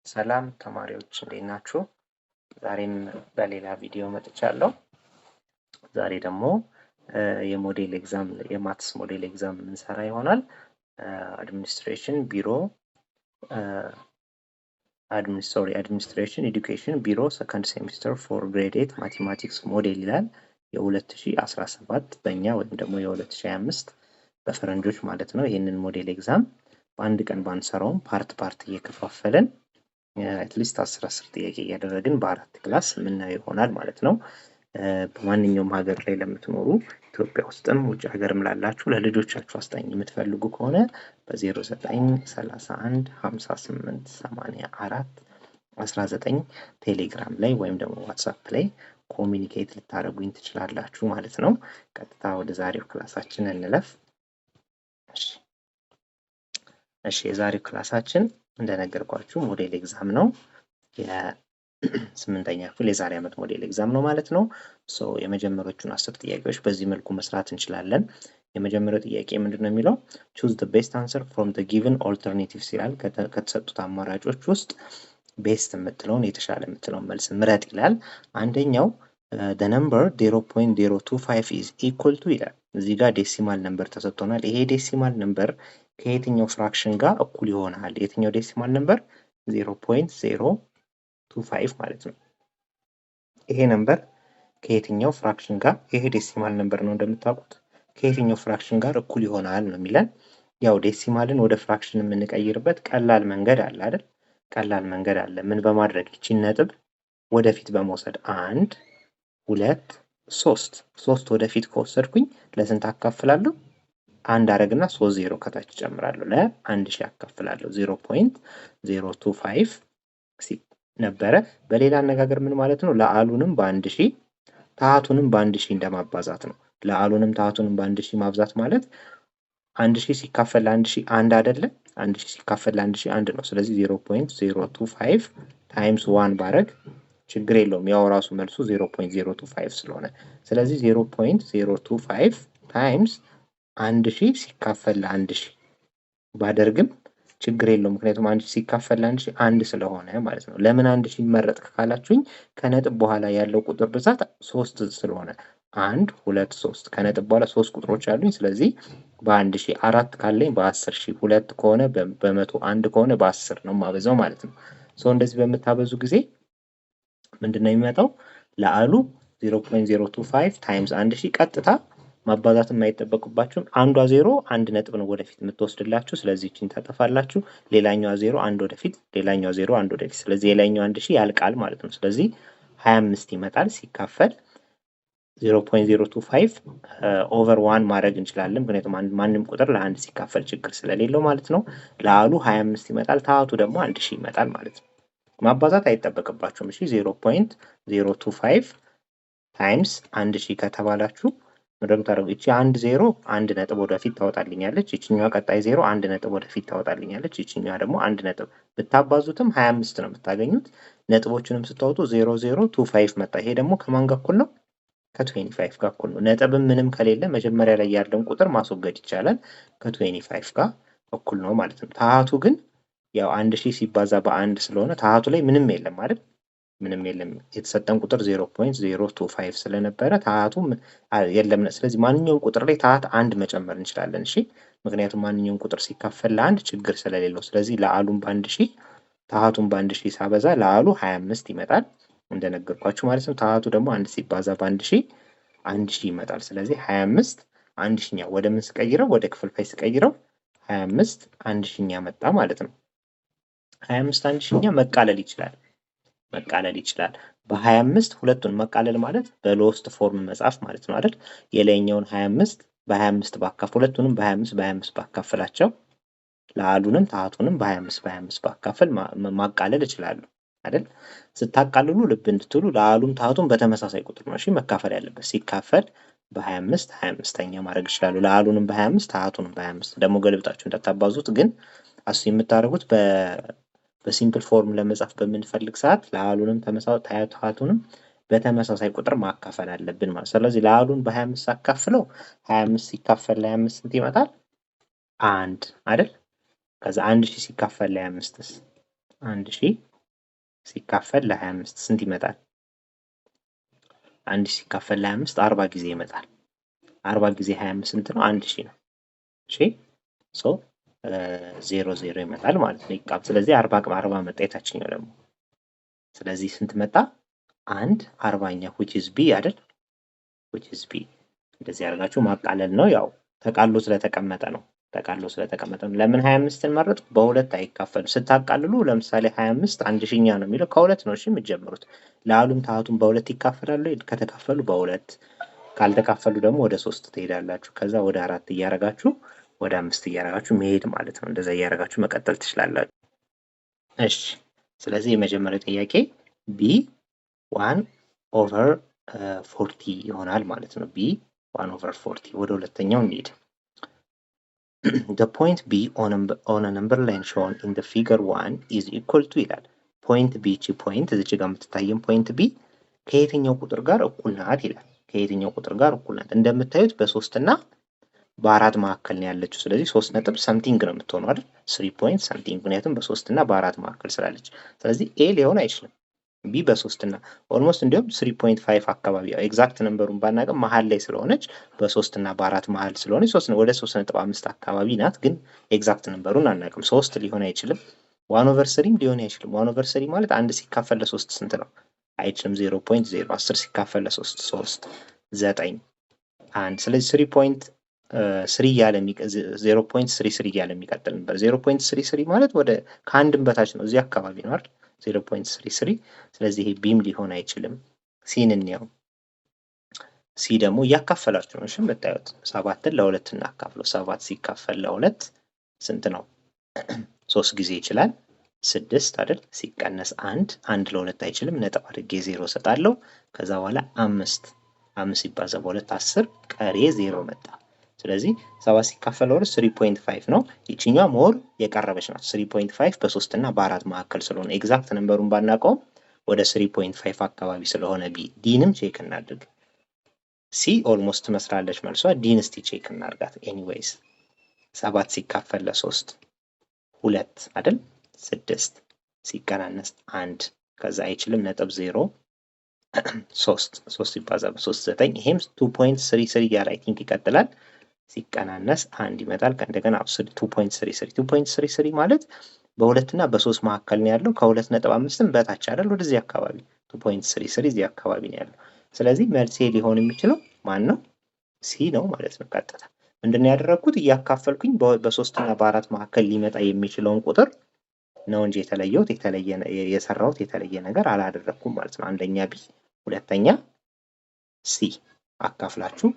ሰላም ተማሪዎች እንዴት ናችሁ? ዛሬም በሌላ ቪዲዮ መጥቻለሁ። ዛሬ ደግሞ የሞዴል ኤግዛም የማትስ ሞዴል ኤግዛም እንሰራ ይሆናል። አድሚኒስትሬሽን ቢሮ አድሚኒስትሬሽን ኤዱኬሽን ቢሮ ሰከንድ ሴሚስተር ፎር ግሬድ 8 ማቴማቲክስ ሞዴል ይላል። የ2017 በእኛ ወይም ደግሞ የ2025 በፈረንጆች ማለት ነው። ይህንን ሞዴል ኤግዛም በአንድ ቀን ባንሰራውም ፓርት እየከፋፈለን አትሊስት 10 ጥያቄ እያደረግን በአራት ክላስ የምናየው ይሆናል ማለት ነው። በማንኛውም ሀገር ላይ ለምትኖሩ ኢትዮጵያ ውስጥም ውጭ ሀገርም ላላችሁ ለልጆቻችሁ አስጠኝ የምትፈልጉ ከሆነ በ0931 58 84 19 ቴሌግራም ላይ ወይም ደግሞ ዋትስአፕ ላይ ኮሚኒኬት ልታደርጉኝ ትችላላችሁ ማለት ነው። ቀጥታ ወደ ዛሬው ክላሳችን እንለፍ። እሺ የዛሬው ክላሳችን እንደነገርኳችሁ ሞዴል ኤግዛም ነው። የ8ኛ ክፍል የዛሬ ዓመት ሞዴል ኤግዛም ነው ማለት ነው። የመጀመሪያዎቹን 10 ጥያቄዎች በዚህ መልኩ መስራት እንችላለን። የመጀመሪያው ጥያቄ ምንድነው የሚለው choose the best answer from the given alternatives ይላል። ከተሰጡት አማራጮች ውስጥ ቤስት የምትለውን የተሻለ የምትለውን መልስ ምረጥ ይላል። አንደኛው the number 0.025 is equal to ይላል። እዚህ ጋር ዴሲማል ነምበር ተሰጥቶናል። ይሄ ዴሲማል ነምበር ከየትኛው ፍራክሽን ጋር እኩል ይሆናል? የትኛው ዴሲማል ነምበር 0.025 ማለት ነው። ይሄ ነምበር ከየትኛው ፍራክሽን ጋር ይሄ ዴሲማል ነምበር ነው እንደምታውቁት ከየትኛው ፍራክሽን ጋር እኩል ይሆናል ነው የሚለን። ያው ዴሲማልን ወደ ፍራክሽን የምንቀይርበት ቀላል መንገድ አለ አይደል? ቀላል መንገድ አለ። ምን በማድረግ ይቺን ነጥብ ወደፊት በመውሰድ 1 2 3 ወደፊት ከወሰድኩኝ ለስንት አካፍላለሁ? አንድ አረግና 3 ዜሮ ከታች ጨምራለሁ ለ1000 አካፍላለሁ 0.025 ነበረ። በሌላ አነጋገር ምን ማለት ነው? ለአሉንም በ1000 ታሃቱንም በ1000 እንደማባዛት ነው። ለአሉንም ታሃቱንም በ1000 ማብዛት ማለት 1000 ሲካፈል ለ1000 አንድ አይደለ? 1000 ሲካፈል ለ1000 አንድ ነው። ስለዚህ 0.025 ታይምስ 1 ባረግ ችግር የለውም። ያው ራሱ መልሱ 0.025 ስለሆነ ስለዚህ 0.025 ታይምስ 1000 ሲካፈል ለ1000 ባደርግም ችግር የለውም። ምክንያቱም 1000 ሲካፈል ለ1000 አንድ ስለሆነ ማለት ነው። ለምን 1000 ይመረጥ ካላችሁኝ ከነጥብ በኋላ ያለው ቁጥር ብዛት 3 ስለሆነ 1 2 3 ከነጥብ በኋላ 3 ቁጥሮች አሉኝ። ስለዚህ በ1000 4 ካለኝ በ10000 2 ከሆነ በ100 1 ከሆነ በ10 ነው ማበዛው ማለት ነው። እንደዚህ በምታበዙ ጊዜ ምንድነው የሚመጣው? ለአሉ 0.025 ታይምስ 1000 ቀጥታ ማባዛት የማይጠበቅባችሁም አንዷ 0 1 ነጥብ ነው ወደፊት የምትወስድላችሁ። ስለዚህ እቺን ታጠፋላችሁ። ሌላኛዋ 0 1 ወደፊት፣ ሌላኛዋ 0 1 ወደፊት። ስለዚህ የላይኛው 1000 ያልቃል ማለት ነው። ስለዚህ 25 ይመጣል ሲካፈል 0.025 ኦቨር 1 ማድረግ እንችላለን። ምክንያቱም ማንም ቁጥር ለ1 ሲካፈል ችግር ስለሌለው ማለት ነው። ለአሉ 25 ይመጣል፣ ታሃቱ ደግሞ 1000 ይመጣል ማለት ነው። ማባዛት አይጠበቅባችሁም። እሺ 0.025 ታይምስ 1000 ከተባላችሁ እንደምታደርጉ እቺ 1 0 1 ነጥብ ወደፊት ታወጣልኛለች። እቺኛዋ ቀጣይ 0 1 ነጥብ ወደፊት ታወጣልኛለች። እቺኛዋ ደግሞ 1 ነጥብ ብታባዙትም 25 ነው የምታገኙት። ነጥቦቹንም ስታወጡ 0.025 መጣ። ይሄ ደግሞ ከማን ጋር እኩል ነው? ከ25 ጋር እኩል ነው። ነጥብም ምንም ከሌለ መጀመሪያ ላይ ያለውን ቁጥር ማስወገድ ይቻላል። ከ25 ጋር እኩል ነው ማለት ነው። ታሃቱ ግን ያው 1000 ሲባዛ በ1 ስለሆነ ታሃቱ ላይ ምንም የለም አይደል? ምንም የለም። የተሰጠን ቁጥር 0.025 ስለነበረ ታሃቱ የለም። ስለዚህ ማንኛውም ቁጥር ላይ ታሃት 1 መጨመር እንችላለን። እሺ ምክንያቱም ማንኛውም ቁጥር ሲካፈል ለ1 ችግር ስለሌለው። ስለዚህ ለአሉም በ1000 ታሃቱን በ1000 ሳበዛ ለአሉ 25 ይመጣል እንደነገርኳችሁ ማለት ነው። ታሃቱ ደግሞ 1 ሲባዛ በ1000 1000 ይመጣል። ስለዚህ 25 1000ኛ ወደ ምን ስቀይረው? ወደ ክፍልፋይ ስቀይረው 25 1000ኛ መጣ ማለት ነው። 25 1000ኛ መቃለል ይችላል። በ25 ሁለቱን መቃለል ማለት በሎስት ፎርም መጻፍ ማለት ነው አይደል? የላይኛውን 25 በ25 ባካፍል ሁለቱንም በ25 ባካፍላቸው ለአሉንም ታሃቱንም በ25 ባካፍል ማቃለል እችላለሁ አይደል? ስታቃልሉ ልብ እንድትሉ ለአሉም ታሃቱም በተመሳሳይ ቁጥር ነው እሺ መካፈል ያለበት። ሲካፈል በ25 25ኛ ማድረግ ይችላሉ። ለአሉንም በ25 ታሃቱንም በ25 ደግሞ ገልብጣችሁ እንዳታባዙት ግን የምታደርጉት በሲምፕል ፎርም ለመጻፍ በምንፈልግ ሰዓት ለአሉንም ተመሳሳይ ታሃቱንም በተመሳሳይ ቁጥር ማካፈል አለብን ማለት። ስለዚህ ለአሉን በ25 አካፍለው 25 ሲካፈል ለ25 ስንት ይመጣል? 1 አይደል? ከዛ 1000 ሲካፈል ለ25ስ 1000 ሲካፈል ለ25 ስንት ይመጣል? 1000 ሲካፈል ለ25 40 ጊዜ ይመጣል። 40 ጊዜ 25 ስንት ነው? 1000 ነው። እሺ ሶ 0 ይመጣል ማለት ነው ይቃብ። ስለዚህ 40 መጣ የታችኛው ደግሞ። ስለዚህ ስንት መጣ? 1/40 which is b አይደል? which is b። እንደዚህ አድርጋችሁ ማቃለል ነው። ያው ተቃሎ ስለተቀመጠ ነው። ለምን 25ን መረጥኩ? በሁለት አይካፈሉ። ስታቃልሉ ለምሳሌ 25 1000ኛ ነው የሚለው ከሁለት ነው እሺ የምትጀምሩት። ለአሉም ታቱም በሁለት ይካፈላሉ። ከተካፈሉ በሁለት ካልተካፈሉ ደግሞ ወደ 3 ትሄዳላችሁ። ከዛ ወደ 4 እያረጋችሁ ወደ 5 እያረጋችሁ መሄድ ማለት ነው። እንደዛ እያረጋችሁ መቀጠል ትችላላችሁ። እሺ ስለዚህ የመጀመሪያው ጥያቄ b 1/40 ይሆናል ማለት ነው። b 1/40 ወደ ሁለተኛው እንሂድ። The point b on a number line shown in the figure 1 is equal to ይላል። ፖይንት b እቺ ፖይንት እዚች ጋር የምትታየን ፖይንት b ከየትኛው ቁጥር ጋር እኩል ናት ይላል። ከየትኛው ቁጥር ጋር እኩል ናት? እንደምታዩት በ3 እና በ4 መካከል ነው ያለችው። ስለዚህ 3 ነጥብ ሰምቲንግ ነው የምትሆነው አይደል? 3 ፖይንት ሰምቲንግ፣ ምክንያቱም በ3 እና በ4 መካከል ስላለች። ስለዚህ a ሊሆን አይችልም። b በ3 እና ኦልሞስት እንዲሁም 3.5 አካባቢ ኤግዛክት ነምበሩን ባናውቅም መሃል ላይ ስለሆነች በ3 እና በ4 መሃል ስለሆነች ወደ 3.5 አካባቢ ናት። ግን ኤግዛክት ነምበሩን አናውቅም። 3 ሊሆን አይችልም። 1/3 ሊሆን አይችልም። 1/3 ማለት 1 ሲካፈል ለ3 ስንት ነው? አይችልም 0.0። 10 ሲካፈል ለ3 3 9 1። ስለዚህ 3.3 እያለ 0.33 እያለ የሚቀጥል ነበር። 0.33 ማለት ወደ ከአንድም በታች ነው፣ እዚህ አካባቢ ነው አይደል? 0.33። ስለዚህ ይሄ ቢም ሊሆን አይችልም። ሲን እንየው። ሲ ደግሞ እያካፈላችሁ ነው። እሺ የምታዩት 7ን ለ2 እናካፍለው። 7 ሲካፈል ለ2 ስንት ነው? 3 ጊዜ ይችላል 6 አይደል? ሲቀነስ 1 ለ2 አይችልም። ነጥብ አድርጌ 0 ሰጣለሁ። ከዛ በኋላ 5 ሲባዛ በ2 10 ቀሪ 0 መጣ። ስለዚህ 7 ሲካፈል ለ2 3.5 ነው። ይችኛዋ ሞር የቀረበች ናት። 3.5 በ3 እና በ4 መካከል ስለሆነ ኤግዛክት ነምበሩን ባናውቀውም ወደ 3.5 አካባቢ ስለሆነ ዲንም ቼክ እናድርግ። ሲ ኦልሞስት መስላለች መልሷ። ዲን እስቲ ቼክ እናርጋት። ኤኒዌይስ 7 ሲካፈል ለ3 2 አይደል? 6 ሲቀናነስ 1 ከዛ አይችልም ነጥብ 0 3 ሲባዛ በ3 9። ይሄም 2.33 እያለ አይ ቲንክ ይቀጥላል። ሲቀናነስ 1 ይመጣል። ከእንደገና 2.33 ማለት በ2 እና በ3 መካከል ነው ያለው። ከ2.5ም በታች አይደል? ወደዚህ አካባቢ 2.33 እዚህ አካባቢ ነው ያለው። ስለዚህ መልሴ ሊሆን የሚችለው ማን ነው? ሲ ነው ማለት ነው። ቀጥታ ምንድነው ያደረኩት? እያካፈልኩኝ በ3 እና በ4 መካከል ሊመጣ የሚችለውን ቁጥር ነው እንጂ የሰራሁት የተለየ ነገር አላደረኩም ማለት ነው። አንደኛ ቢ፣ ሁለተኛ ሲ አካፍላችሁ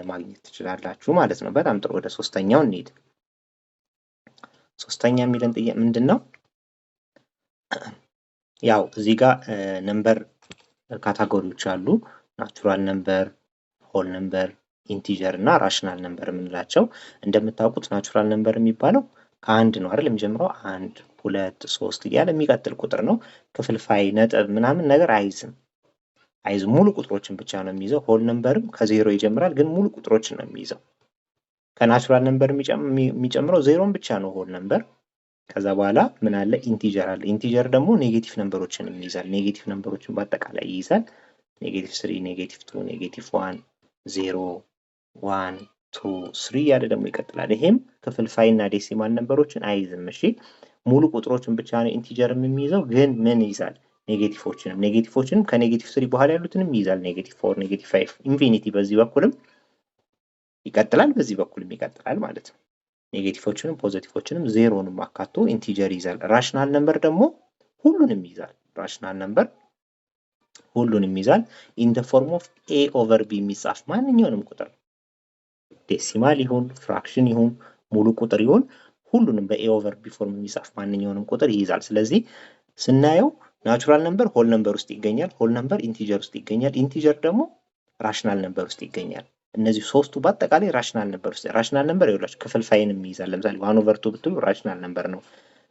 ማግኘት ትችላላችሁ ማለት ነው። በጣም ጥሩ። ወደ ሶስተኛው እንሂድ። ሶስተኛ የሚለን ጥያቄ ምንድነው? ያው እዚህ ጋር ነምበር ካታጎሪዎች አሉ። ናቹራል ነምበር፣ ሆል ነምበር፣ ኢንቲጀር እና ራሽናል ነምበር የምንላቸው። እንደምታውቁት ናቹራል ነምበር የሚባለው ከአንድ ነው አይደል? የሚጀምረው 1 2 3 እያለ የሚቀጥል ቁጥር ነው። ክፍልፋይ ነጥብ ምናምን ነገር አይዝም። ሙሉ ቁጥሮችን ብቻ ነው የሚይዘው። ሆል ነምበርም ከዜሮ ይጀምራል፣ ግን ሙሉ ቁጥሮችን ነው የሚይዘው። ከናቹራል ነምበር የሚጨምረው ዜሮን ብቻ ነው ሆል ነምበር። ከዛ በኋላ ምን አለ? ኢንቲጀር አለ። ኢንቲጀር ደግሞ ኔጌቲቭ ነምበሮችን ይይዛል። ኔጌቲቭ ነምበሮችን በአጠቃላይ ይይዛል። -3 -2 -1 0 1 2 3 እያለ ደግሞ ይቀጥላል። ይሄም ክፍልፋይ እና ዴሲማል ነምበሮችን አይይዝም። እሺ ሙሉ ቁጥሮችን ብቻ ነው ኢንቲጀር የሚይዘው፣ ግን ምን ይይዛል? ኔጌቲቮችንም ከኔጌቲቭ 3 በኋላ ያሉትንም ይይዛል። -4 -5 ኢንፊኒቲ በዚህ በኩልም ይቀጥላል፣ በዚህ በኩልም ይቀጥላል ማለት ነው። ኔጌቲቮችንም ፖዚቲቮችንም ዜሮንም አካቶ ኢንቲጀር ይይዛል። ራሽናል ነምበር ደግሞ ሁሉንም ይይዛል። ሁሉንም ይይዛል። ኢን ዘ ፎርም ኦፍ ኤ ኦቨር ቢ የሚጻፍ ማንኛውንም ቁጥር ዴሲማል ይሁን ፍራክሽን ይሁን ሙሉ ቁጥር ይሁን ሁሉንም በኤ ኦቨር ቢ ፎርም የሚጻፍ ማንኛውንም ቁጥር ይይዛል። ስለዚህ ስናየው ናቹራል ነምበር ሆል ነምበር ውስጥ ይገኛል። ሆል ነምበር ኢንቲጀር ውስጥ ይገኛል። ኢንቲጀር ደግሞ ራሽናል ነምበር ውስጥ ይገኛል። እነዚህ ሶስቱ በአጠቃላይ ራሽናል ነምበር ውስጥ ራሽናል ነምበር ይኸውላችሁ ክፍልፋይንም ይይዛል። ለምሳሌ 1/2 ብትሉ ራሽናል ነምበር ነው።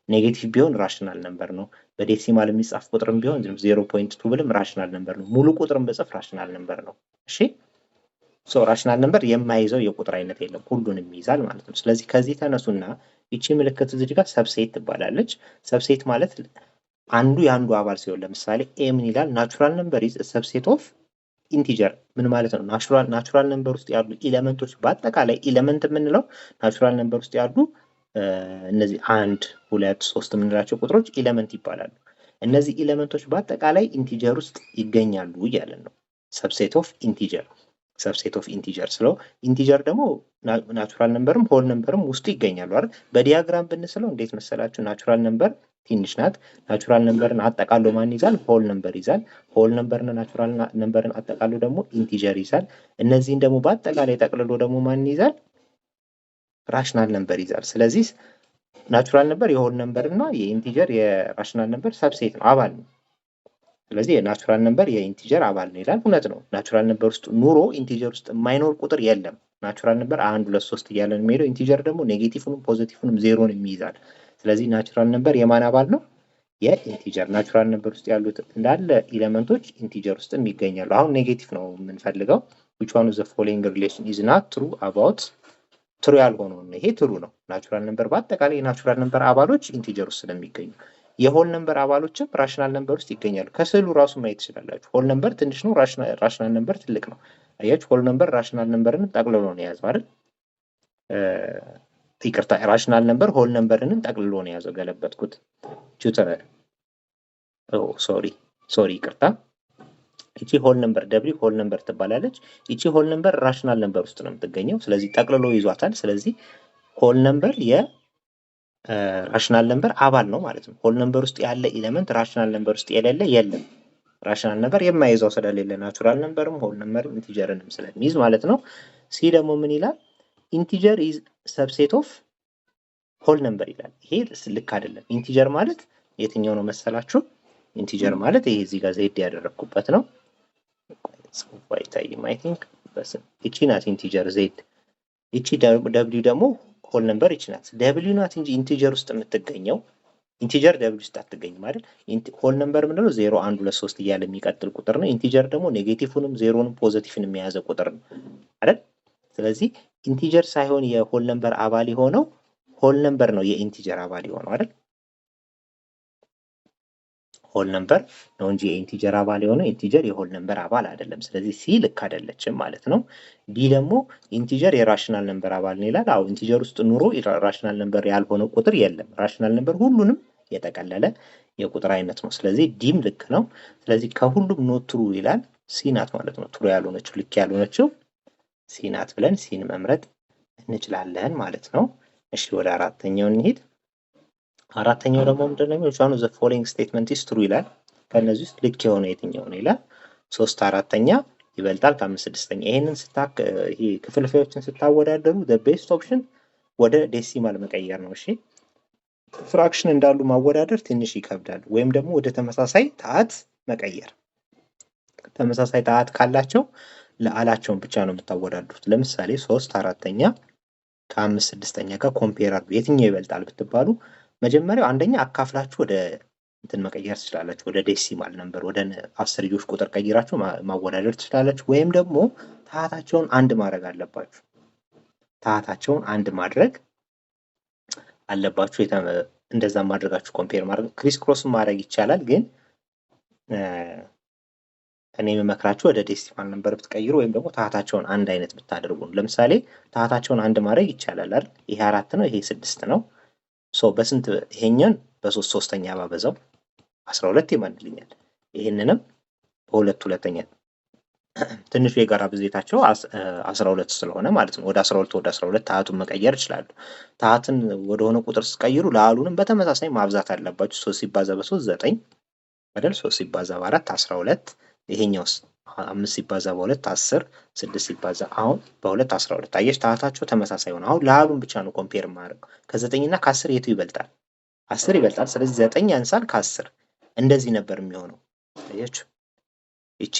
ኔጌቲቭ ቢሆን ራሽናል ነምበር ነው። በዴሲማል የሚጻፍ ቁጥርም ቢሆን 0.2 ብልም ራሽናል ነምበር ነው። ሙሉ ቁጥርም በጽፍ ራሽናል ነምበር ነው። እሺ ራሽናል ነምበር የማይይዘው የቁጥር አይነት የለም፣ ሁሉንም ይይዛል ማለት ነው። ስለዚህ ከዚህ ተነሱና ይቺ ምልክት እዚህ ጋር ሰብሴት ትባላለች። ሰብሴት ማለት አንዱ የአንዱ አባል ሲሆን ለምሳሌ ኤ ምን ይላል? ናቹራል ነምበር ኢዝ ሰብሴት ኦፍ ኢንቲጀር። ምን ማለት ነው? ናቹራል ነምበር ውስጥ ያሉ ኤሌመንቶች በአጠቃላይ ኤሌመንት የምንለው ናቹራል ነምበር ውስጥ ያሉ እነዚህ 1 2 3 የምንላቸው ቁጥሮች ኤሌመንት ይባላሉ። እነዚህ ኤሌመንቶች በአጠቃላይ ኢንቲጀር ውስጥ ይገኛሉ እያለን ነው። ሰብሴት ኦፍ ኢንቲጀር ሰብሴት ኦፍ ኢንቲጀር ስለው ኢንቲጀር ደግሞ ናቹራል ነምበርም ሆል ነምበርም ውስጡ ይገኛሉ አይደል? በዲያግራም ብንስለው እንዴት መሰላችሁ? ናቹራል ነምበር ትንሽ ናት። ናቹራል ነምበርን አጠቃሎ ማን ይዛል? ሆል ነምበር ይዛል። ሆል ነምበርና ናቹራል ነምበርን አጠቃሎ ደግሞ ኢንቲጀር ይዛል። እነዚህን ደግሞ በአጠቃላይ ጠቅልሎ ደግሞ ማን ይዛል? ራሽናል ነምበር ይዛል። ስለዚህ ናቹራል ነምበር የሆል ነምበር እና የኢንቲጀር የራሽናል ነምበር ሰብሴት ነው፣ አባል ነው። ስለዚህ የናቹራል ነምበር የኢንቲጀር አባል ነው ይላል። እውነት ነው። ናቹራል ነምበር ውስጥ ኑሮ ኢንቲጀር ውስጥ የማይኖር ቁጥር የለም። ናቹራል ነምበር 1 2 3 እያለን የሚሄደው፣ ኢንቲጀር ደግሞ ኔጌቲቭንም ፖዚቲቭንም ዜሮን የሚይዛል። ስለዚህ ናቹራል ነምበር የማን አባል ነው? የኢንቲጀር። ናቹራል ነምበር ውስጥ ያሉት እንዳለ ኤሌመንቶች ኢንቲጀር ውስጥም ይገኛሉ። አሁን ኔጌቲቭ ነው የምንፈልገው። which one of the following relation is not true about ትሩ ያልሆነው ነው። ይሄ ትሩ ነው። ናቹራል ነምበር በአጠቃላይ የናቹራል ነምበር አባሎች ኢንቲጀር ውስጥ ስለሚገኙ የሆል ነምበር አባሎችም ራሽናል ነምበር ውስጥ ይገኛሉ። ከስዕሉ ራሱ ማየት ትችላላችሁ። ሆል ነምበር ትንሽ ነው፣ ራሽናል ነምበር ትልቅ ነው። አያችሁ፣ ሆል ነምበር ራሽናል ነምበርን ጠቅልሎ ነው የያዘው አይደል? ይቅርታ፣ ራሽናል ነምበር ሆል ነምበርንም ጠቅልሎ ነው የያዘው። ገለበጥኩት። ቱተር ሶሪ ይቅርታ። ይቺ ሆል ነምበር ደብሊው ሆል ነምበር ትባላለች። ይቺ ሆል ነምበር ራሽናል ነምበር ውስጥ ነው የምትገኘው። ስለዚህ ጠቅልሎ ይዟታል። ስለዚህ ሆል ነምበር የራሽናል ነምበር አባል ነው ማለት ነው። ሆል ነምበር ውስጥ ያለ ኤሌመንት ራሽናል ነምበር ውስጥ የሌለ የለም። ራሽናል ነምበር የማይይዘው ስለሌለ ናቹራል ነምበርም ሆል ነምበርም ኢንቲጀርንም ስለሚይዝ ማለት ነው። ሲ ደግሞ ምን ይላል? ኢንቲጀር ኢዝ ሰብሴት ኦፍ ሆል ነምበር ይላል። ይሄ ልክ አይደለም። ኢንቲጀር ማለት የትኛው ነው መሰላችሁ? ኢንቲጀር ማለት ይሄ እዚህ ጋር ዜድ ያደረኩበት ነው። አይታይም። አይ ቲንክ ይቺ ናት ኢንቲጀር ዜድ። ይቺ ደብሊው ደግሞ ሆል ነምበር ይቺ ናት። ደብሊው ናት እንጂ ኢንቲጀር ውስጥ የምትገኘው። ኢንቲጀር ደብሊው ውስጥ አትገኝም አይደል? ሆል ነምበር ምንድነው? 0 1 2 3 እያለ የሚቀጥል ቁጥር ነው። ኢንቲጀር ደግሞ ኔጌቲቭንም ዜሮንም ፖዚቲቭንም የያዘ ቁጥር ነው አይደል? ስለዚህ ኢንቲጀር ሳይሆን የሆል ነምበር አባል የሆነው ሆል ነምበር ነው የኢንቲጀር አባል የሆነው አይደል? ሆል ነምበር ነው እንጂ የኢንቲጀር አባል የሆነው ኢንቲጀር የሆል ነምበር አባል አይደለም። ስለዚህ ሲ ልክ አይደለችም ማለት ነው። ዲ ደግሞ ኢንቲጀር የራሽናል ነምበር አባል ነው ይላል። አዎ ኢንቲጀር ውስጥ ኑሮ ራሽናል ነምበር ያልሆነው ቁጥር የለም። ራሽናል ነምበር ሁሉንም የጠቀለለ የቁጥር አይነት ነው። ስለዚህ ዲም ልክ ነው። ስለዚህ ከሁሉም ኖት ትሩ ይላል። ሲ ናት ማለት ነው። ትሩ ያልሆነችው ልክ ያልሆነችው ሲ ናት ብለን ሲን መምረጥ እንችላለን ማለት ነው። እሺ ወደ አራተኛው እንሂድ። አራተኛው ደግሞ ምንድነው? which one of the following statement is true ይላል። ከነዚህ ውስጥ ልክ የሆነ የትኛው ነው ይላል። 3/4 ይበልጣል ከ5/6። ይሄንን ይሄ ክፍልፋዮችን ስታወዳደሩ the best option ወደ ዴሲማል መቀየር ነው። እሺ ፍራክሽን እንዳሉ ማወዳደር ትንሽ ይከብዳል። ወይም ደግሞ ወደ ተመሳሳይ ታሃት መቀየር። ተመሳሳይ ታሃት ካላቸው ለአላቸውን ብቻ ነው የምታወዳድሩት። ለምሳሌ 3/4 ከ5/6 ጋር ኮምፔር አድርጉ። የትኛው ይበልጣል ብትባሉ መጀመሪያው አንደኛ አካፍላችሁ ወደ እንትን መቀየር ትችላላችሁ። ወደ ዴሲማል ነምበር ወደ አስርዮሽ ቁጥር ቀይራችሁ ማወዳደር ትችላላችሁ። ወይም ደግሞ ታሃታቸውን አንድ ማድረግ አለባችሁ። ታሃታቸውን አንድ ማድረግ አለባችሁ። እንደዛ ማድረጋችሁ ኮምፔር ማድረግ ክሪስ ክሮስ ማድረግ ይቻላል። ግን እኔ የምመክራችሁ ወደ ዴሲማል ነምበር ብትቀይሩ ወይም ደግሞ ታሃታቸውን አንድ አይነት ብታደርጉ ነው። ለምሳሌ ታሃታቸውን አንድ ማድረግ ይቻላል አይደል? ይሄ 4 ነው፣ ይሄ 6 ነው። በስንት ይሄኛን በ3 3ኛ ባበዛው 12 ይመልልኛል። ይሄንንም በ2 2ኛ ትንሹ የጋራ ብዜታቸው 12 ስለሆነ ማለት ነው። ወደ 12 ታሃቱን መቀየር ይችላሉ። ታሃትን ወደ ሆነ ቁጥር ሲቀይሩ ለአሉንም በተመሳሳይ ማብዛት አለባችሁ። 3 ሲባዛ በ3 9 አይደል? 3 ሲባዛ በ4 12። ይሄኛውስ 5 ሲባዛ በ2 10 6 ሲባዛ አሁን በ2 12። አየሽ ታሃታቸው ተመሳሳይ ሆነ። አሁን ለአሉን ብቻ ነው ኮምፔር ማድረግ። ከ9 እና ከ10 የቱ ይበልጣል? 10 ይበልጣል። ስለዚህ 9 ያንሳል ከ10። እንደዚህ ነበር የሚሆነው። አያችሁ እቺ